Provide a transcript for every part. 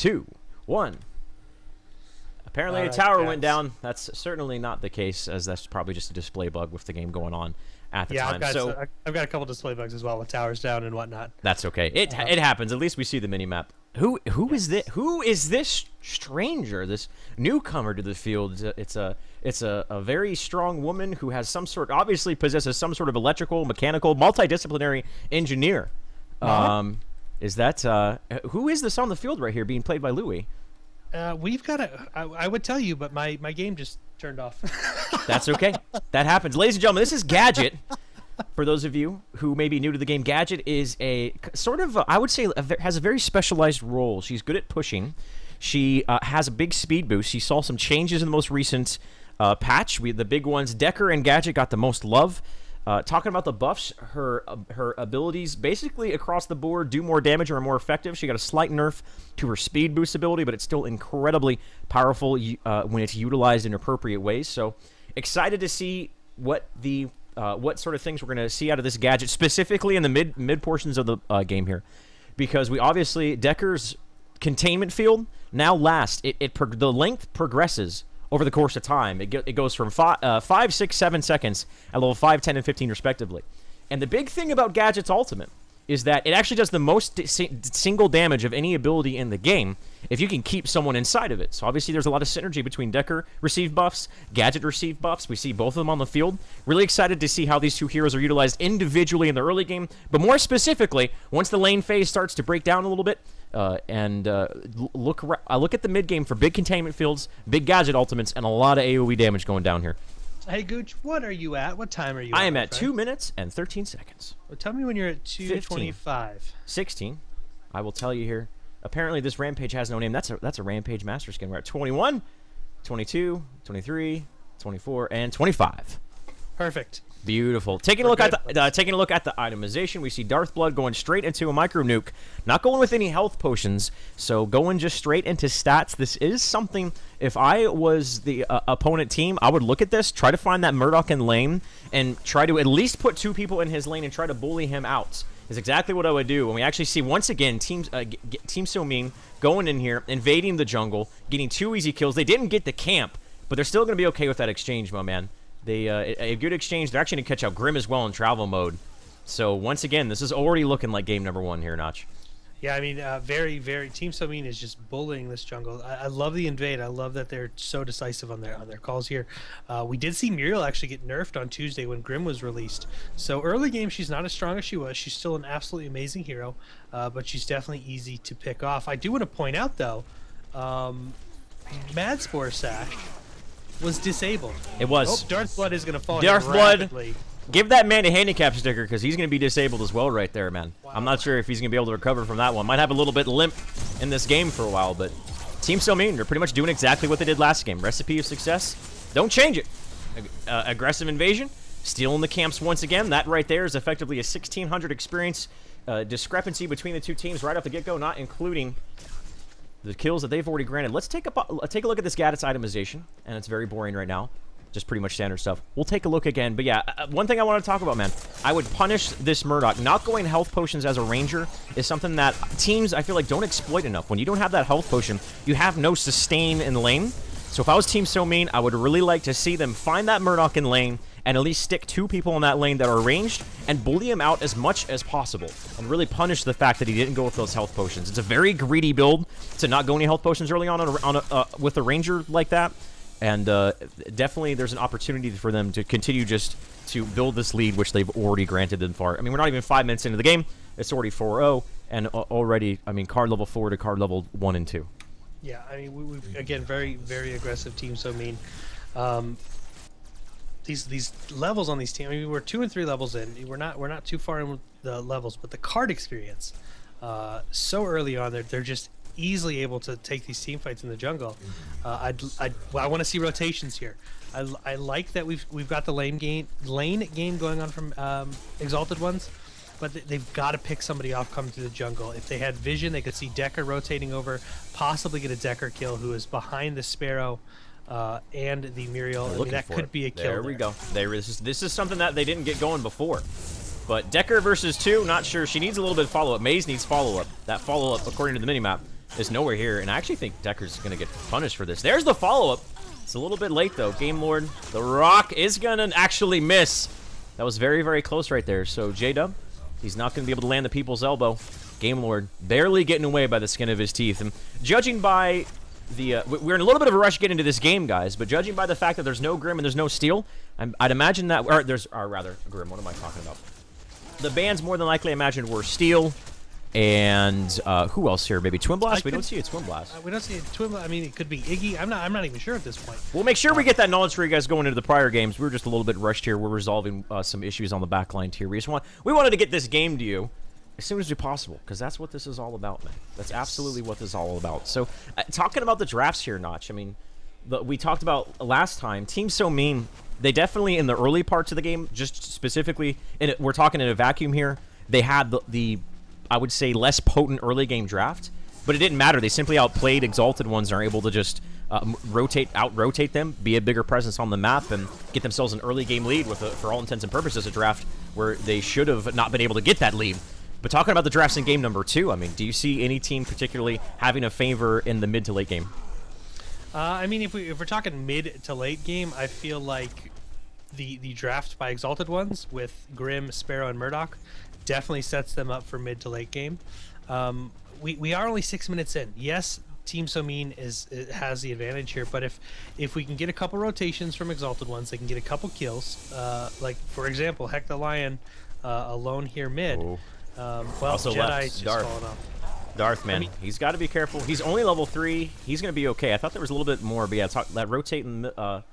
2, 1. Apparently a tower went down. That's certainly not the case, as that's probably just a display bug with the game going on at the time. I've got a couple display bugs as well with towers down and whatnot. That's okay. It happens. At least we see the mini-map. Who is this? Who is this stranger? This newcomer to the field? It's a very strong woman who has obviously possesses some sort of electrical, mechanical, multidisciplinary engineer. Is that who is this on the field right here being played by Louis? We've got I would tell you, but my game just turned off. That's okay. That happens. Ladies and gentlemen, this is Gadget. For those of you who may be new to the game, Gadget is a sort of, I would say, has a very specialized role. She's good at pushing. She has a big speed boost. She saw some changes in the most recent patch. The big ones, Decker and Gadget got the most love. Talking about the buffs, her abilities basically across the board do more damage or are more effective. She got a slight nerf to her speed boost ability, but it's still incredibly powerful when it's utilized in appropriate ways. So excited to see what sort of things we're going to see out of this Gadget, specifically in the mid portions of the game here, because we obviously Decker's containment field now lasts. The length progresses over the course of time. It goes from 5, 6, 7 seconds at level 5, 10, and 15 respectively. And the big thing about Gadget's ultimate is that it actually does the most single damage of any ability in the game if you can keep someone inside of it. So obviously there's a lot of synergy between Decker received buffs, Gadget received buffs. We see both of them on the field. Really excited to see how these two heroes are utilized individually in the early game, but more specifically, once the lane phase starts to break down a little bit, look at the mid game for big containment fields, big Gadget ultimates, and a lot of AoE damage going down here. Hey Gooch, what are you at? What time are you at? I am at 2 minutes and 13 seconds. Well, tell me when you're at 2:25. 16. I will tell you here. Apparently this Rampage has no name. That's a Rampage Master Skin. We're at 21, 22, 23, 24, and 25. Perfect. Beautiful. Taking a look at the itemization, we see Darth Blood going straight into a micro nuke, not going with any health potions, so going just straight into stats. This is something, if I was the opponent team, I would look at this, try to find that Murdoch in lane, and try to at least put 2 people in his lane and try to bully him out. Is exactly what I would do. When we actually see once again Team So Mean going in here, invading the jungle, getting 2 easy kills. They didn't get the camp, but they're still going to be okay with that exchange, my man. They a good exchange. They're actually going to catch out Grim as well in travel mode. So once again, this is already looking like game number 1 here, Notch. Yeah, I mean, very Team So Mean is just bullying this jungle. I love the invade. I love that they're so decisive on their calls here. We did see Muriel actually get nerfed on Tuesday when Grim was released. So early game, she's not as strong as she was. She's still an absolutely amazing hero, but she's definitely easy to pick off. I do want to point out though, Mad Spore Sash was disabled. It was. Oh, Darth Blood is going to fall. Darth Blood, give that man a handicap sticker because he's going to be disabled as well right there, man. Wow. I'm not sure if he's going to be able to recover from that one. Might have a little bit limp in this game for a while, but Team So Mean, they're pretty much doing exactly what they did last game. Recipe of success, don't change it. Aggressive invasion, stealing the camps once again. That right there is effectively a 1,600 experience discrepancy between the two teams right off the get-go, not including the kills that they've already granted. Let's take a look at this Gadget's itemization, and it's very boring right now. Just pretty much standard stuff. We'll take a look again. But yeah, one thing I want to talk about, man. I would punish this Murdoch. Not going health potions as a ranger is something that teams, I feel like, don't exploit enough. When you don't have that health potion, you have no sustain in lane. So if I was Team So Mean, I would really like to see them find that Murdoch in lane and at least stick 2 people in that lane that are ranged and bully him out as much as possible and really punish the fact that he didn't go with those health potions. It's a very greedy build to not go any health potions early on with a ranger like that. And definitely there's an opportunity for them to continue just to build this lead, which they've already granted them far. I mean, we're not even 5 minutes into the game. It's already 4-0, and already, I mean, card level 4 to card level 1 and 2. Yeah, I mean, we've again, very aggressive Team So Mean. These levels on these teams, I mean, we're 2 and 3 levels in. We're not too far in with the levels, but the card experience, so early on, they're just easily able to take these team fights in the jungle. I want to see rotations here. I like that we've got the lane game going on from Exalted ones, but they've got to pick somebody off coming through the jungle. If they had vision, they could see Decker rotating over, possibly get a Decker kill who is behind the Sparrow and the Muriel. I mean, that could be a kill. There we go. This is something that they didn't get going before. But Decker versus 2, not sure. She needs a little bit of follow-up. Maze needs follow-up. That follow-up, according to the minimap, is nowhere here, and I actually think Decker's going to get punished for this. There's the follow-up. It's a little bit late, though. Game Lord, the rock is going to actually miss. That was very, very close right there. So J-Dub, he's not going to be able to land the people's elbow. Game Lord barely getting away by the skin of his teeth. And judging by the... we're in a little bit of a rush to get into this game, guys, but judging by the fact that there's no Grim and there's no Steel, I'd imagine that... Or there's... Or rather, Grim, what am I talking about? The bans more than likely, I imagine, were Steel and who else here? Maybe Twin Blast? We don't see a Twin Blast. We don't see a Twin Blast. I mean, it could be Iggy. I'm not even sure at this point. We'll make sure we get that knowledge for you guys going into the prior games. We were just a little bit rushed here. We're resolving some issues on the back line here. We wanted to get this game to you as soon as we possible, because that's what this is all about, man. That's absolutely what this is all about. So, talking about the drafts here, Notch, I mean, we talked about last time, Team So Mean, they definitely, in the early parts of the game, just specifically, and we're talking in a vacuum here, they had the I would say, less potent early game draft, but it didn't matter. They simply outplayed Exalted ones and are able to just out-rotate them, be a bigger presence on the map, and get themselves an early game lead with, for all intents and purposes, a draft where they should have not been able to get that lead. But talking about the drafts in game number 2, I mean, do you see any team particularly having a favor in the mid to late game? I mean, if we're talking mid to late game, I feel like the draft by Exalted ones with Grim, Sparrow, and Murdoch definitely sets them up for mid to late game. We are only 6 minutes in. Yes, Team So Mean has the advantage here, but if we can get a couple rotations from Exalted ones, they can get a couple kills. Like for example, Heck the Lion alone here mid. Well, also Jedi's just Darth. falling off. Darth, man, he's got to be careful. He's only level 3. He's going to be okay. I thought there was a little bit more, but yeah, that rotating the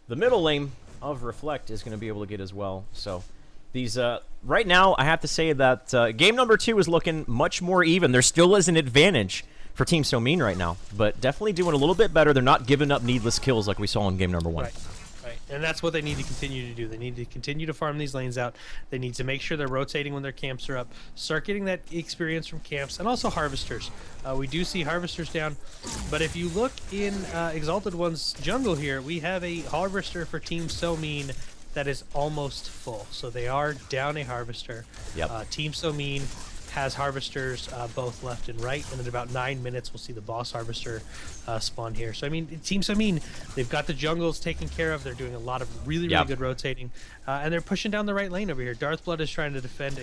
middle lane of Reflect is going to be able to get as well. So these right now, I have to say that game number 2 is looking much more even. There still is an advantage for Team So Mean right now, but definitely doing a little bit better. They're not giving up needless kills like we saw in game number 1. Right. And that's what they need to continue to do. They need to continue to farm these lanes out. They need to make sure they're rotating when their camps are up. Start getting that experience from camps and also harvesters. We do see harvesters down, but if you look in Exalted One's jungle here, we have a harvester for Team So Mean that is almost full. So they are down a harvester. Yep. Team So Mean has harvesters both left and right, and in about 9 minutes we'll see the boss harvester spawn here. So I mean, Team So Mean, they've got the jungles taken care of. They're doing a lot of really good rotating, and they're pushing down the right lane over here. Darth Blood is trying to defend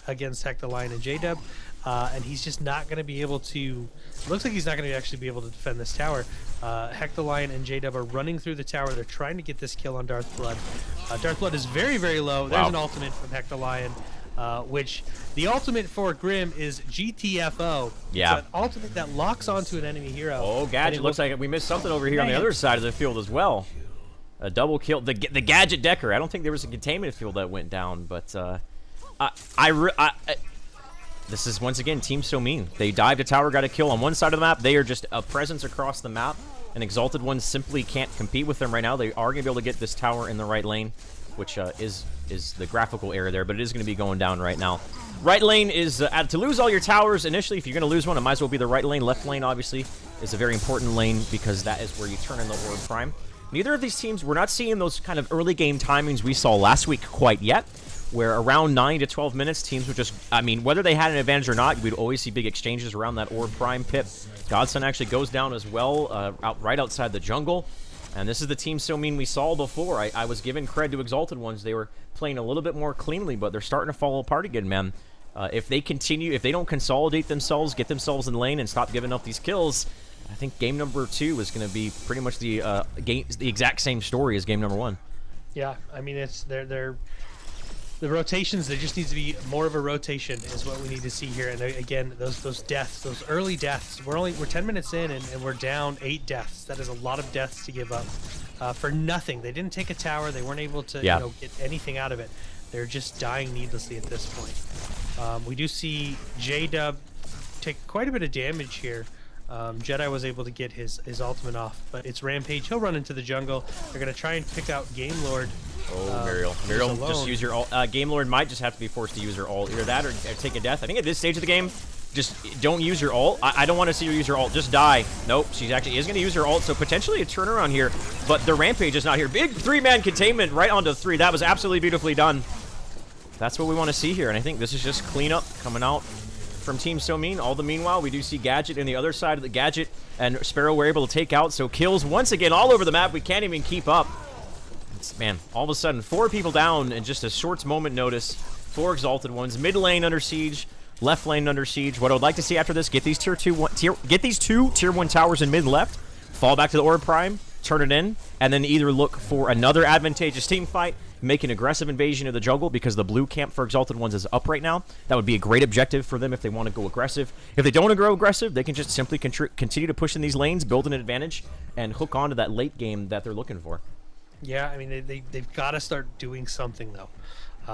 against Heck the Lion and J-Dub, and he's just not going to be able to. Looks like he's not going to actually be able to defend this tower. Heck the Lion and J-Dub are running through the tower. They're trying to get this kill on Darth Blood. Darth Blood is very, very low. There's an ultimate from Heck the Lion. Which the ultimate for Grim is GTFO. Yeah. It's an ultimate that locks onto an enemy hero. Oh, Gadget, looks like we missed something over here on the other side of the field as well. A double kill. The Gadget Decker. I don't think there was a containment field that went down, but this is, once again, Team So Mean. They dived a tower, got a kill on one side of the map. They are just a presence across the map, and Exalted Ones simply can't compete with them right now. They are going to be able to get this tower in the right lane, which is the graphical error there, but it is going to be going down right now. Right lane is to lose all your towers initially. If you're going to lose one, it might as well be the right lane. Left lane, obviously, is a very important lane because that is where you turn in the Orb Prime. Neither of these teams, we're not seeing those kind of early game timings we saw last week quite yet, where around 9 to 12 minutes, teams would just, I mean, whether they had an advantage or not, we'd always see big exchanges around that Orb Prime pip. Godson actually goes down as well, right outside the jungle. And this is the Team So Mean we saw before. I was giving cred to Exalted Ones. They were playing a little bit more cleanly, but they're starting to fall apart again, man. If they continue, if they don't consolidate themselves, get themselves in the lane, and stop giving up these kills, I think game number 2 is going to be pretty much the exact same story as game number 1. Yeah, I mean, it's the rotations. There just needs to be more of a rotation is what we need to see here. And again, those deaths, those early deaths. We're 10 minutes in and we're down 8 deaths. That is a lot of deaths to give up for nothing. They didn't take a tower. They weren't able to get anything out of it. They're just dying needlessly at this point. We do see J-Dub take quite a bit of damage here. Jedi was able to get his ultimate off, but it's Rampage. He'll run into the jungle. They're going to try and pick out Game Lord. Oh, Muriel, just use your ult. Game Lord might just have to be forced to use her ult. Either that or take a death. I think at this stage of the game, just don't use your ult. I don't want to see her use her ult. Just die. Nope, she actually is going to use her ult, so potentially a turnaround here. But the Rampage is not here. Big 3-man containment right onto 3. That was absolutely beautifully done. That's what we want to see here, and I think this is just cleanup coming out from Team So Mean. All the meanwhile, we do see Gadget in the other side of the Gadget, and Sparrow were able to take out. So kills once again all over the map. We can't even keep up. Man, all of a sudden, 4 people down in just a short moment notice. 4 Exalted ones. Mid lane under siege. Left lane under siege. What I would like to see after this, get these get these 2 tier 1 towers in mid and left. Fall back to the Orb Prime. Turn it in. And then either look for another advantageous team fight. Make an aggressive invasion of the jungle because the blue camp for Exalted ones is up right now. That would be a great objective for them if they want to go aggressive. If they don't want to go aggressive, they can just simply continue to push in these lanes, build an advantage, and hook on to that late game that they're looking for. Yeah, I mean, they've got to start doing something, though.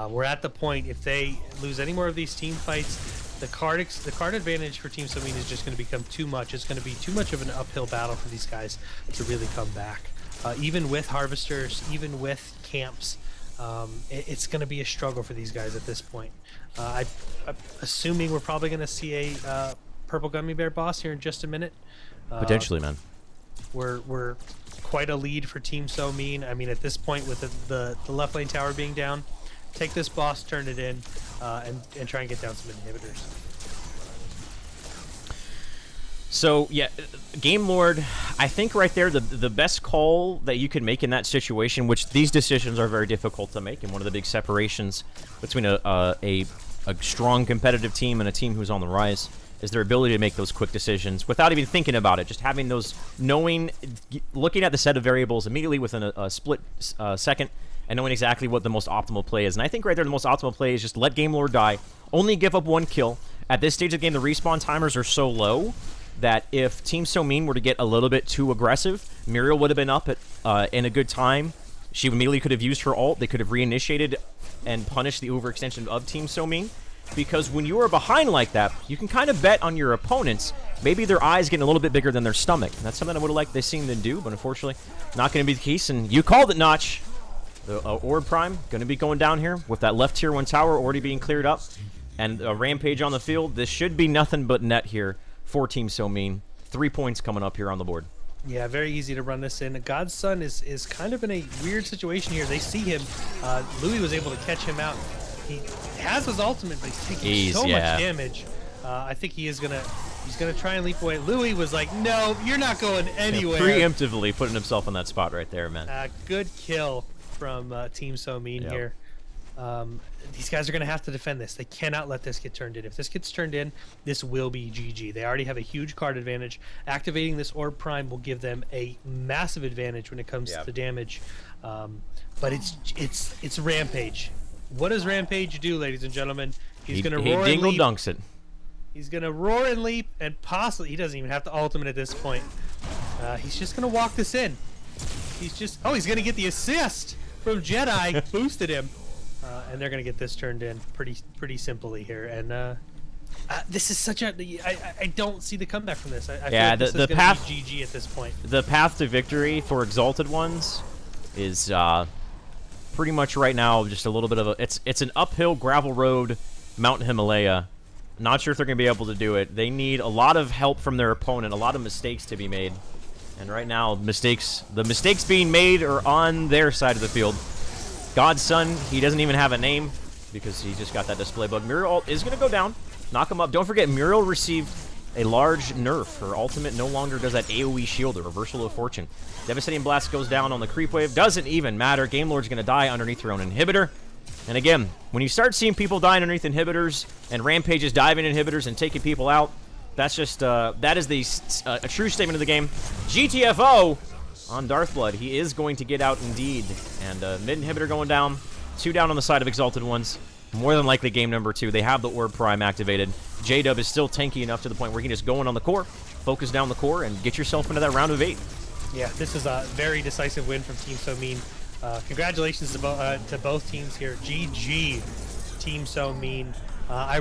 We're at the point, if they lose any more of these team fights, the card advantage for Team So Mean is just going to become too much. It's going to be too much of an uphill battle for these guys to really come back. Even with Harvesters, even with camps, it's going to be a struggle for these guys at this point. I'm assuming we're probably going to see a Purple Gummy Bear boss here in just a minute. Potentially, man. We're quite a lead for Team So Mean. I mean, at this point, with the left lane tower being down, take this boss, turn it in, and try and get down some inhibitors. So, yeah, Game Lord, I think right there, the best call that you can make in that situation, which these decisions are very difficult to make, and one of the big separations between a strong competitive team and a team who's on the rise, is their ability to make those quick decisions without even thinking about it. Just having those, looking at the set of variables immediately within a split second, and knowing exactly what the most optimal play is. And I think right there the most optimal play is just let Game Lord die, only give up 1 kill. At this stage of the game, the respawn timers are so low that if Team So Mean were to get a little bit too aggressive, Muriel would have been up at in a good time. She immediately could have used her ult. They could have reinitiated and punished the overextension of Team So Mean. Because when you are behind like that, you can kind of bet on your opponents. Maybe their eyes getting a little bit bigger than their stomach. And that's something I would have liked to see them do, but unfortunately, not going to be the case. And you called it, Notch. The Orb Prime going to be going down here with that left tier 1 tower already being cleared up. And a Rampage on the field. This should be nothing but net here for Team So Mean. 3 points coming up here on the board. Yeah, very easy to run this in. God's Son is kind of in a weird situation here. They see him. Louis was able to catch him out. He has his ultimate, but he's taking so much damage. I think he's gonna try and leap away. Louis was like, "No, you're not going anywhere." Yeah, preemptively putting himself in that spot right there, man. Good kill from Team So Mean here. These guys are gonna have to defend this. They cannot let this get turned in. If this gets turned in, this will be GG. They already have a huge card advantage. Activating this Orb Prime will give them a massive advantage when it comes to damage. But it's Rampage. What does Rampage do, ladies and gentlemen? He's going to roar and leap. Dunks it. He's going to roar and leap, and possibly he doesn't even have to ultimate at this point. He's just going to walk this in. He's going to get the assist from Jedi. Boosted him, and they're going to get this turned in pretty simply here. And this is such a I don't see the comeback from this. I feel like this is path be GG at this point. The path to victory for Exalted ones is pretty much right now just a little bit of a it's an uphill gravel road, Mount Himalaya. Not sure if they're gonna be able to do it. They need a lot of help from their opponent, a lot of mistakes to be made, and right now the mistakes being made are on their side of the field. God's Son, he doesn't even have a name because he just got that display bug. Muriel is gonna go down, knock him up. Don't forget, Muriel received a large nerf. Her ultimate no longer does that AoE shield, the reversal of fortune. Devastating Blast goes down on the creep wave. Doesn't even matter. Game Lord's going to die underneath her own inhibitor. And again, when you start seeing people dying underneath inhibitors and Rampages diving inhibitors and taking people out, that's just, that is a true statement of the game. GTFO on Darthblood. He is going to get out indeed. And mid inhibitor going down. 2 down on the side of Exalted ones. More than likely game number 2. They have the Orb Prime activated. J-Dub is still tanky enough to the point where you can just go in on the core, focus down the core, and get yourself into that round of 8. Yeah, this is a very decisive win from Team So Mean. Congratulations to both teams here. GG, Team So Mean. I